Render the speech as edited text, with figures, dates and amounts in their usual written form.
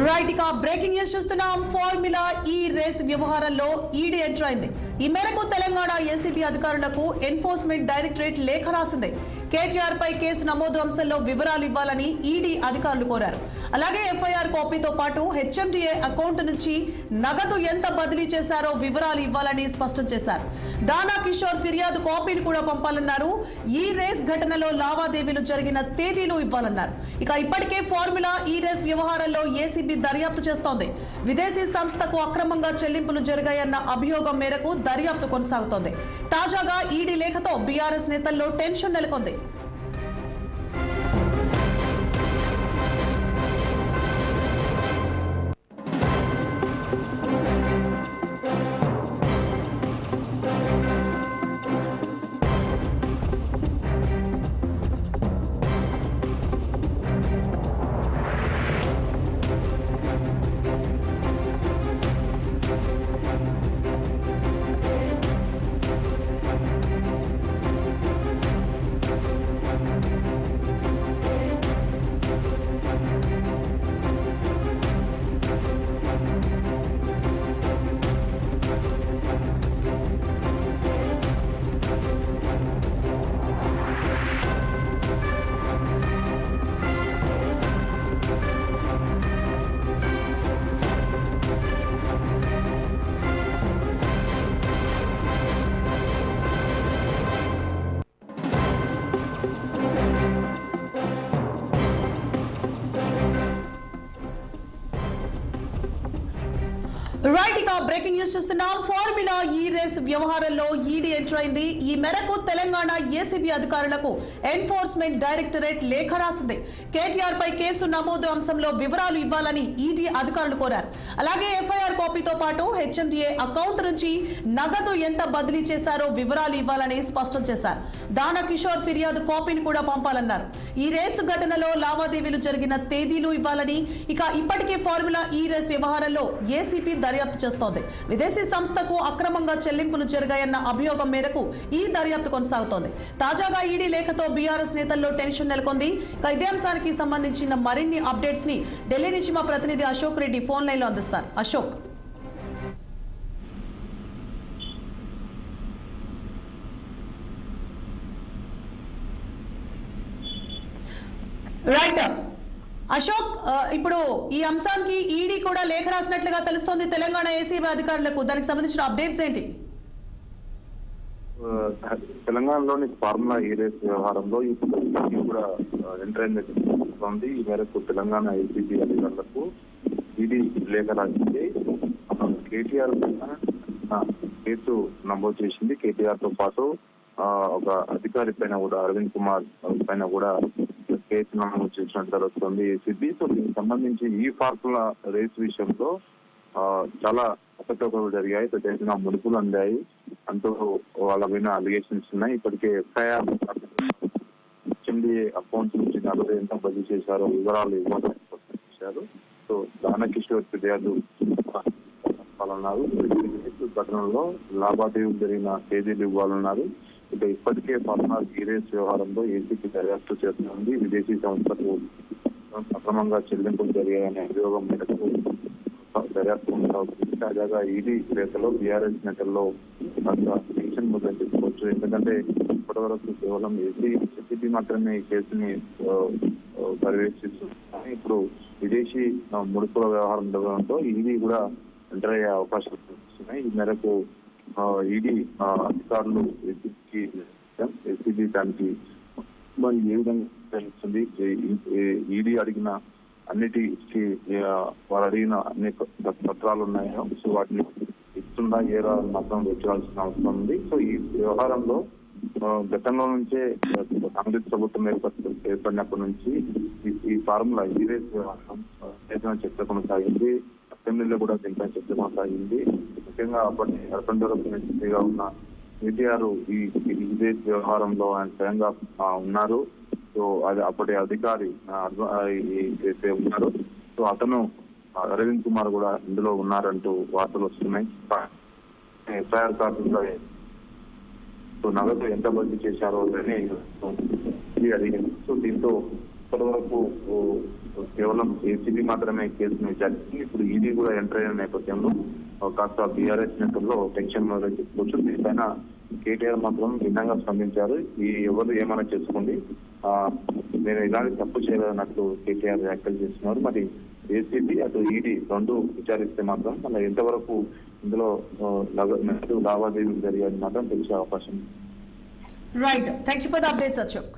Right ఇక breaking news చూస్తున్నాం. Formula ఈ రేస్ వ్యవహారంలో ఈడీ ఎంటర్ అయింది. ఈ మేరకు తెలంగాణ ఏసీబీ అధికారులకు ఎన్ఫోర్స్మెంట్ డైరెక్టరేట్ లేఖ రాసింది. కేటీఆర్ పై కేసు నమోదు అంశంలో వివరాలు ఇవ్వాలని ఈడీ అధికారులు కోరారు. అలాగే ఎఫ్ఐఆర్ కాపీతో పాటు హెచ్ఎండిఏ అకౌంట్ నుంచి నగదు ఎంత బదిలీ చేశారో వివరాలు ఇవ్వాలని స్పష్టం చేశారు. దానా కిషోర్ ఫిర్యాదు కాపీని కూడా పంపాలన్నారు. ఈ రేస్ ఘటనలో లావాదేవీలు జరిగిన తేదీలు ఇవ్వాలన్నారు. ఇక ఇప్పటికే ఫార్ములా ఈ రేస్ వ్యవహారంలో ఏసీబీ దర్యాప్తు చేస్తోంది. విదేశీ సంస్థకు అక్రమంగా చెల్లింపులు జరిగాయన్న అభియోగం మేరకు దర్యాప్తు కొనసాగుతోంది. తాజాగా ఈడీ లేఖతో బీఆర్ఎస్ నేతల్లో టెన్షన్ నెలకొంది. రైట్ ఇక బ్రేకింగ్ న్యూస్ చూస్తున్నాం. ఫార్ములా ఈ రేస్ వ్యవహారంలో ఈడీ ఎంటర్ అయింది. ఈ మేరకు తెలంగాణ ఏసీబీ అధికారులకు ఎన్ఫోర్స్మెంట్ డైరెక్టరేట్ లేఖ రాసింది. కేటీఆర్ పై కేసు నమోదు అంశంలో వివరాలు ఇవ్వాలని ఈడీ అధికారులు కోరారు. అలాగే ఎఫ్ఐఆర్ కాపీతో పాటు హెచ్ఎండిఏ అకౌంట్ నుంచి నగదు ఎంత బదిలీ చేశారో వివరాలు ఇవ్వాలని స్పష్టం చేశారు. దానా కిషోర్ ఫిర్యాదు కాపీని కూడా పంపాలన్నారు. ఈ రేసు ఘటనలో లావాదేవీలు జరిగిన తేదీలు ఇవ్వాలని, ఇక ఇప్పటికే ఫార్ములా ఈ రేస్ వ్యవహారంలో ఏసీబీ దర్యాప్తు చేస్తోంది. విదేశీ సంస్థకు అక్రమంగా చెల్లింపులు జరిగాయన్న అభియోగం మేరకు ఈ దర్యాప్తు కొనసాగుతోంది. తాజాగా ఈడీ లేఖతో బీఆర్ఎస్ నేతల్లో టెన్షన్ నెలకొంది. ఇదే అంశానికి సంబంధించిన మరిన్ని అప్డేట్స్ ని ఢిల్లీ నుంచి మా ప్రతినిధి అశోక్ రెడ్డి ఫోన్ లైన్ లో అందిస్తారు. అశోక్, రైట్. అశోక్, ఇప్పుడు ఈ అంశానికి ఈడీ కూడా లేఖ రాసినట్లుగా తెలుస్తోంది తెలంగాణ ఏసీబీ అధికారులకు. దానికి సంబంధించిన అప్డేట్స్ ఏంటి? తెలంగాణలోని ఫార్ములా ఈ రేస్ వ్యవహారంలో ఇప్పుడు కూడా ఎంటర్ ఉంది. ఈ మేరకు తెలంగాణ ఏసీబీ అధికారులకు ఈడీ లేఖ రాసింది. కేటీఆర్ కేసు నమోదు చేసింది. కేటీఆర్ తో పాటు ఒక అధికారి పైన కూడా, అరవింద్ కుమార్ పైన కూడా కేసు నమోదు చేసినట్టు తెలుస్తుంది ఏసీబీ. సో దీనికి సంబంధించి ఈ ఫార్ములా రేస్ విషయంలో చాలా అపతోకలు జరిగాయి, పెద్ద ముడుపులు అందాయి అంటూ వాళ్ళ పైన అలిగేషన్స్ ఉన్నాయి. ఇప్పటికే ఎఫ్ఐఆర్ హెచ్ఎండిఏ అకౌంట్ నుంచి నగదు ఎంత బదిలీ చేశారో వివరాలు ఇవ్వాలని చేశారు. సో దానా కిషోర్ ఫిర్యాదు ఇవ్వాలన్నారు. ఘటనలో లావాదేవీలు జరిగిన తేదీలు ఇవ్వాలన్నారు. ఇక ఇప్పటికే ఫార్ములా ఈ రేస్ వ్యవహారంలో ఏసీబీ దర్యాప్తు చేస్తుంది. విదేశీ సంస్థకు అక్రమంగా చెల్లింపులు జరిగాయనే అభియోగం మేరకు దర్యాప్తు కొనసాగుతుంది. తాజాగా ఈడీ రేఖలో బీఆర్ఎస్ నేతల్లో టెన్షన్ ముద్దని చెప్పుకోవచ్చు. ఎందుకంటే ఇప్పటివరకు కేవలం ఏసీబీ మాత్రమే ఈ కేసుని పర్యవేక్షిస్తుంది. ఇప్పుడు విదేశీ ముడుపుల వ్యవహారం జరగడంతో ఈడీ కూడా ఎంటర్ అయ్యే అవకాశాలు కనిపిస్తున్నాయి. ఈ మేరకు ఈడీ అధికారులు ఏసీబీ దానికి మరి ఏ విధంగా తెలుస్తుంది. ఈడీ అడిగిన అన్నిటికీ వారు అడిగిన అనేక పత్రాలు ఉన్నాయో సో వాటిని ఇస్తుందా ఏరా మాత్రం వచ్చాల్సిన అవసరం ఉంది. సో ఈ వ్యవహారంలో గతంలో నుంచే కాంగ్రెస్ ప్రభుత్వం ఏర్పడినప్పటి నుంచి ఈ ఫార్ములా ఈ రేస్ వ్యవహారం చర్చ కొనసాగింది. అసెంబ్లీలో కూడా దీనిపై చర్చ కొనసాగింది. ముఖ్యంగా అప్పటి అర్బన్ ఉన్న కేటీఆర్ ఈ రేస్ వ్యవహారంలో ఆయన స్వయంగా ఉన్నారు. సో అది అప్పటి అధికారి అయితే ఉన్నారు. సో అతను అరవింద్ కుమార్ కూడా ఇందులో ఉన్నారంటూ వార్తలు వస్తున్నాయి. ఎఫ్ఐఆర్ కాపీలో నగదు ఎంత బదిలీ చేశారో అని అడిగింది. సో దీంతో ఇప్పటి వరకు కేవలం ఏసీబీ మాత్రమే కేసును విచారిస్తుంది. ఇప్పుడు ఈడీ కూడా ఎంటర్ అయిన నేపథ్యంలో కాస్త బీఆర్ఎస్ నేతల్లో టెన్షన్ చెప్పుకోవచ్చు. దీనిపైన కేటీఆర్ మాత్రం భిన్నంగా స్పందించారు. ఎవరు ఏమైనా చేసుకోండి, నేను ఇలాంటి తప్పు చేయలేదన్నట్టు కేటీఆర్ వ్యాఖ్యలు చేస్తున్నారు. మరి ఏసీబీ అటు ఈడీ రెండు విచారిస్తే మాత్రం మళ్ళీ ఎంతవరకు ఇందులో లావాదేవీలు జరిగాయని మాత్రం తెలిసే అవకాశం. Right, thank you for the updates Ashok.